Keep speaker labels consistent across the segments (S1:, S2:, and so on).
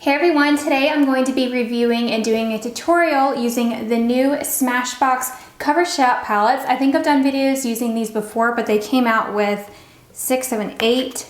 S1: Hey everyone, today I'm going to be reviewing and doing a tutorial using the new Smashbox Cover Shot palettes. I think I've done videos using these before, but they came out with 6, 7, 8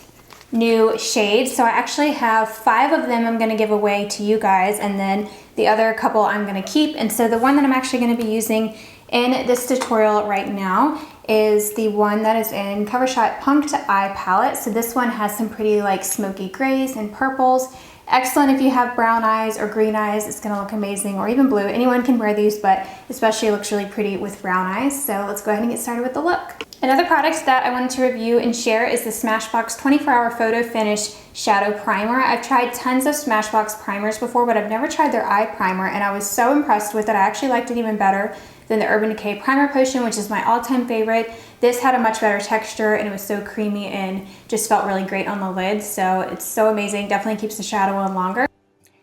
S1: new shades. So I actually have 5 of them I'm going to give away to you guys, and then the other couple I'm going to keep. And so the one that I'm actually going to be using in this tutorial right now is the one that is in Cover Shot Punked Eye palette. So this one has some pretty like smoky grays and purples. Excellent if you have brown eyes or green eyes, it's gonna look amazing, or even blue. Anyone can wear these, but especially it looks really pretty with brown eyes. So let's go ahead and get started with the look. Another product that I wanted to review and share is the Smashbox 24-Hour Photo Finish Shadow Primer. I've tried tons of Smashbox primers before, but I've never tried their eye primer, and I was so impressed with it. I actually liked it even better than the Urban Decay Primer Potion, which is my all-time favorite. This had a much better texture, and it was so creamy and just felt really great on the lid. So it's so amazing. Definitely keeps the shadow on longer.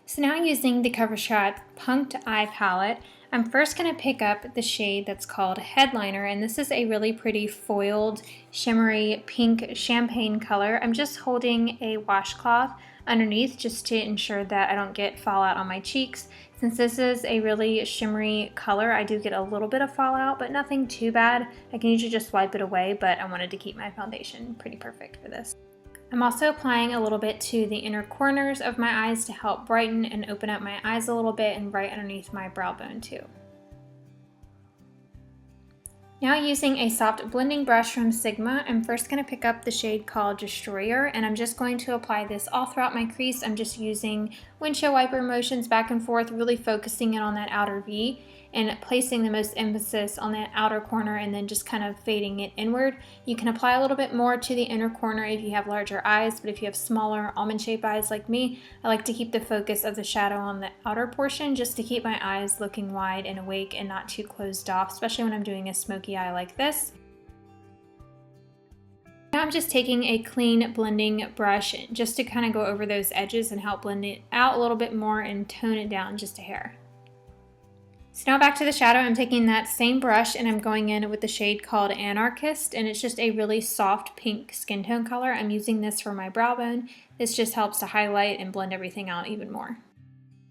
S1: So now using the Cover Shot Punked Eye palette, I'm first going to pick up the shade that's called Headliner, and this is a really pretty foiled, shimmery pink champagne color. I'm just holding a washcloth underneath just to ensure that I don't get fallout on my cheeks. Since this is a really shimmery color, I do get a little bit of fallout, but nothing too bad. I can usually just wipe it away, but I wanted to keep my foundation pretty perfect for this. I'm also applying a little bit to the inner corners of my eyes to help brighten and open up my eyes a little bit, and right underneath my brow bone too. Now using a soft blending brush from Sigma, I'm first going to pick up the shade called Destroyer, and I'm just going to apply this all throughout my crease. I'm just using windshield wiper motions back and forth, really focusing in on that outer V and placing the most emphasis on that outer corner, and then just kind of fading it inward. You can apply a little bit more to the inner corner if you have larger eyes, but if you have smaller almond-shaped eyes like me, I like to keep the focus of the shadow on the outer portion just to keep my eyes looking wide and awake and not too closed off, especially when I'm doing a smoky eye like this. Now I'm just taking a clean blending brush just to kind of go over those edges and help blend it out a little bit more and tone it down just a hair. So now back to the shadow, I'm taking that same brush and I'm going in with the shade called Anarchist, and it's just a really soft pink skin tone color. I'm using this for my brow bone. This just helps to highlight and blend everything out even more.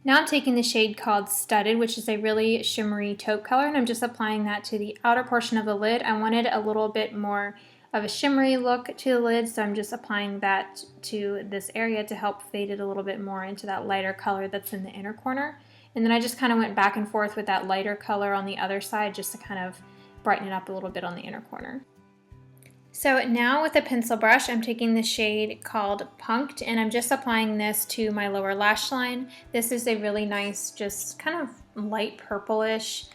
S1: Now I'm taking the shade called Studded, which is a really shimmery taupe color, and I'm just applying that to the outer portion of the lid. I wanted a little bit more of a shimmery look to the lid, so I'm just applying that to this area to help fade it a little bit more into that lighter color that's in the inner corner. And then I just kind of went back and forth with that lighter color on the other side just to kind of brighten it up a little bit on the inner corner. So now with a pencil brush, I'm taking the shade called Punked, and I'm just applying this to my lower lash line. This is a really nice, just kind of light purplish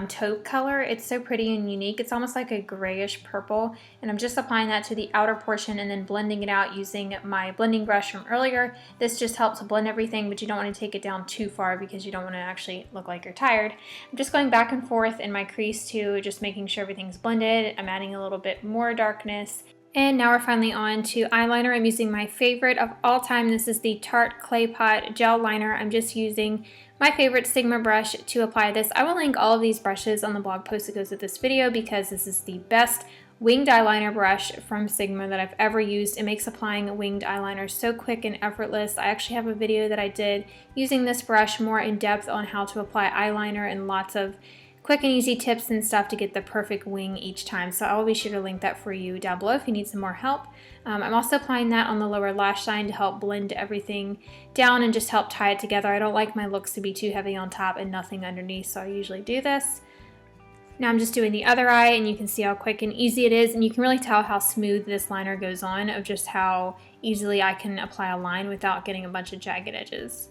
S1: taupe color. It's so pretty and unique. It's almost like a grayish purple, and I'm just applying that to the outer portion and then blending it out using my blending brush from earlier. This just helps to blend everything, but you don't want to take it down too far because you don't want to actually look like you're tired. I'm just going back and forth in my crease too, just making sure everything's blended. I'm adding a little bit more darkness. And now we're finally on to eyeliner. I'm using my favorite of all time. This is the Tarte Clay Pot Gel Liner. I'm just using my favorite Sigma brush to apply this. I will link all of these brushes on the blog post that goes with this video because this is the best winged eyeliner brush from Sigma that I've ever used. It makes applying winged eyeliner so quick and effortless. I actually have a video that I did using this brush more in depth on how to apply eyeliner and lots of quick and easy tips and stuff to get the perfect wing each time. So I will be sure to link that for you down below if you need some more help. I'm also applying that on the lower lash line to help blend everything down and just help tie it together. I don't like my looks to be too heavy on top and nothing underneath, so I usually do this. Now I'm just doing the other eye, and you can see how quick and easy it is, and you can really tell how smooth this liner goes on, of just how easily I can apply a line without getting a bunch of jagged edges.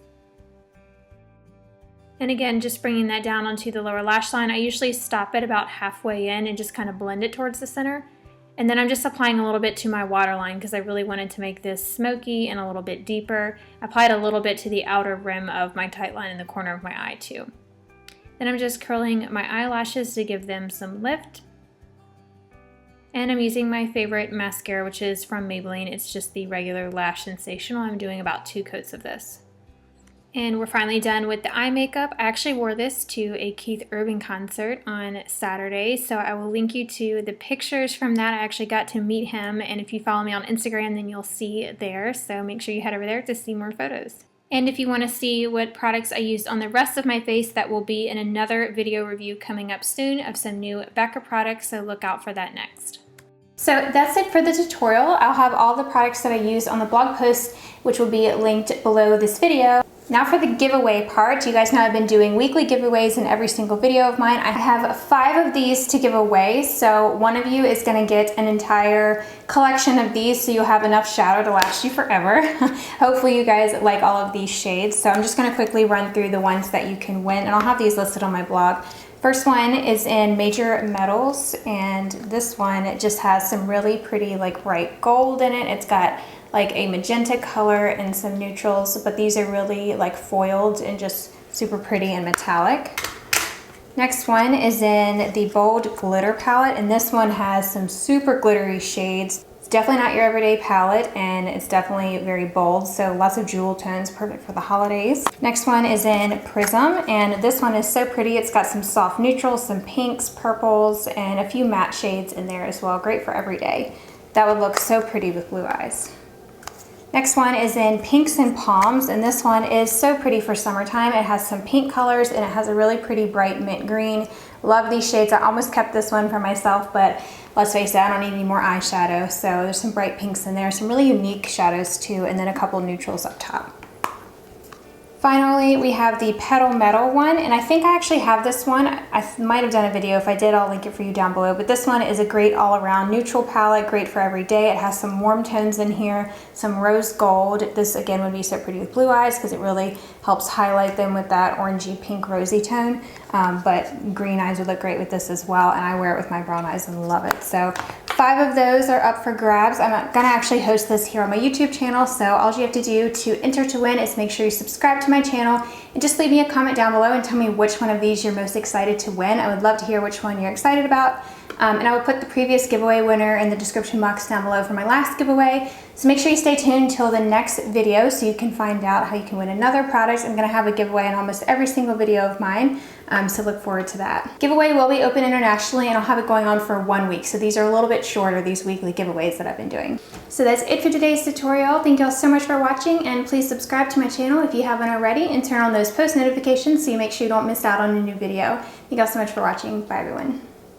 S1: And again, just bringing that down onto the lower lash line. I usually stop it about halfway in and just kind of blend it towards the center. And then I'm just applying a little bit to my waterline because I really wanted to make this smoky and a little bit deeper. I applied a little bit to the outer rim of my tight line in the corner of my eye too. Then I'm just curling my eyelashes to give them some lift. And I'm using my favorite mascara, which is from Maybelline. It's just the regular Lash Sensational. I'm doing about 2 coats of this. And we're finally done with the eye makeup. I actually wore this to a Keith Urban concert on Saturday, so I will link you to the pictures from that. I actually got to meet him, and if you follow me on Instagram, then you'll see it there, so make sure you head over there to see more photos. And if you want to see what products I used on the rest of my face, that will be in another video review coming up soon of some new Becca products, so look out for that next. So that's it for the tutorial. I'll have all the products that I used on the blog post, which will be linked below this video. Now for the giveaway part. You guys know I've been doing weekly giveaways in every single video of mine. I have 5 of these to give away, so one of you is gonna get an entire collection of these, so you'll have enough shadow to last you forever. Hopefully you guys like all of these shades. So I'm just gonna quickly run through the ones that you can win, and I'll have these listed on my blog. First one is in Major Metals, and this one just has some really pretty like bright gold in it. It's got like a magenta color and some neutrals, but these are really like foiled and just super pretty and metallic. Next one is in the Bold Glitter palette, and this one has some super glittery shades. It's definitely not your everyday palette, and it's definitely very bold, so lots of jewel tones, perfect for the holidays. Next one is in Prism, and this one is so pretty. It's got some soft neutrals, some pinks, purples, and a few matte shades in there as well. Great for every day. That would look so pretty with blue eyes. Next one is in Pinks and Palms, and this one is so pretty for summertime. It has some pink colors and it has a really pretty bright mint green. Love these shades. I almost kept this one for myself, but let's face it, I don't need any more eyeshadow. So there's some bright pinks in there, some really unique shadows too, and then a couple neutrals up top. Finally, we have the Petal Metal one, and I think I actually have this one. I might have done a video. If I did, I'll link it for you down below. But this one is a great all-around neutral palette, great for every day. It has some warm tones in here, some rose gold. This, again, would be so pretty with blue eyes because it really helps highlight them with that orangey pink rosy tone. But green eyes would look great with this as well, and I wear it with my brown eyes and love it. So 5 of those are up for grabs. I'm gonna actually host this here on my YouTube channel, so all you have to do to enter to win is make sure you subscribe to my channel and just leave me a comment down below and tell me which one of these you're most excited to win. I would love to hear which one you're excited about. And I will put the previous giveaway winner in the description box down below for my last giveaway. So make sure you stay tuned until the next video so you can find out how you can win another product. I'm gonna have a giveaway in almost every single video of mine, so look forward to that. Giveaway will be open internationally, and I'll have it going on for 1 week. So these are a little bit shorter, these weekly giveaways that I've been doing. So that's it for today's tutorial. Thank you all so much for watching, and please subscribe to my channel if you haven't already, and turn on those post notifications so you make sure you don't miss out on a new video. Thank you all so much for watching. Bye everyone.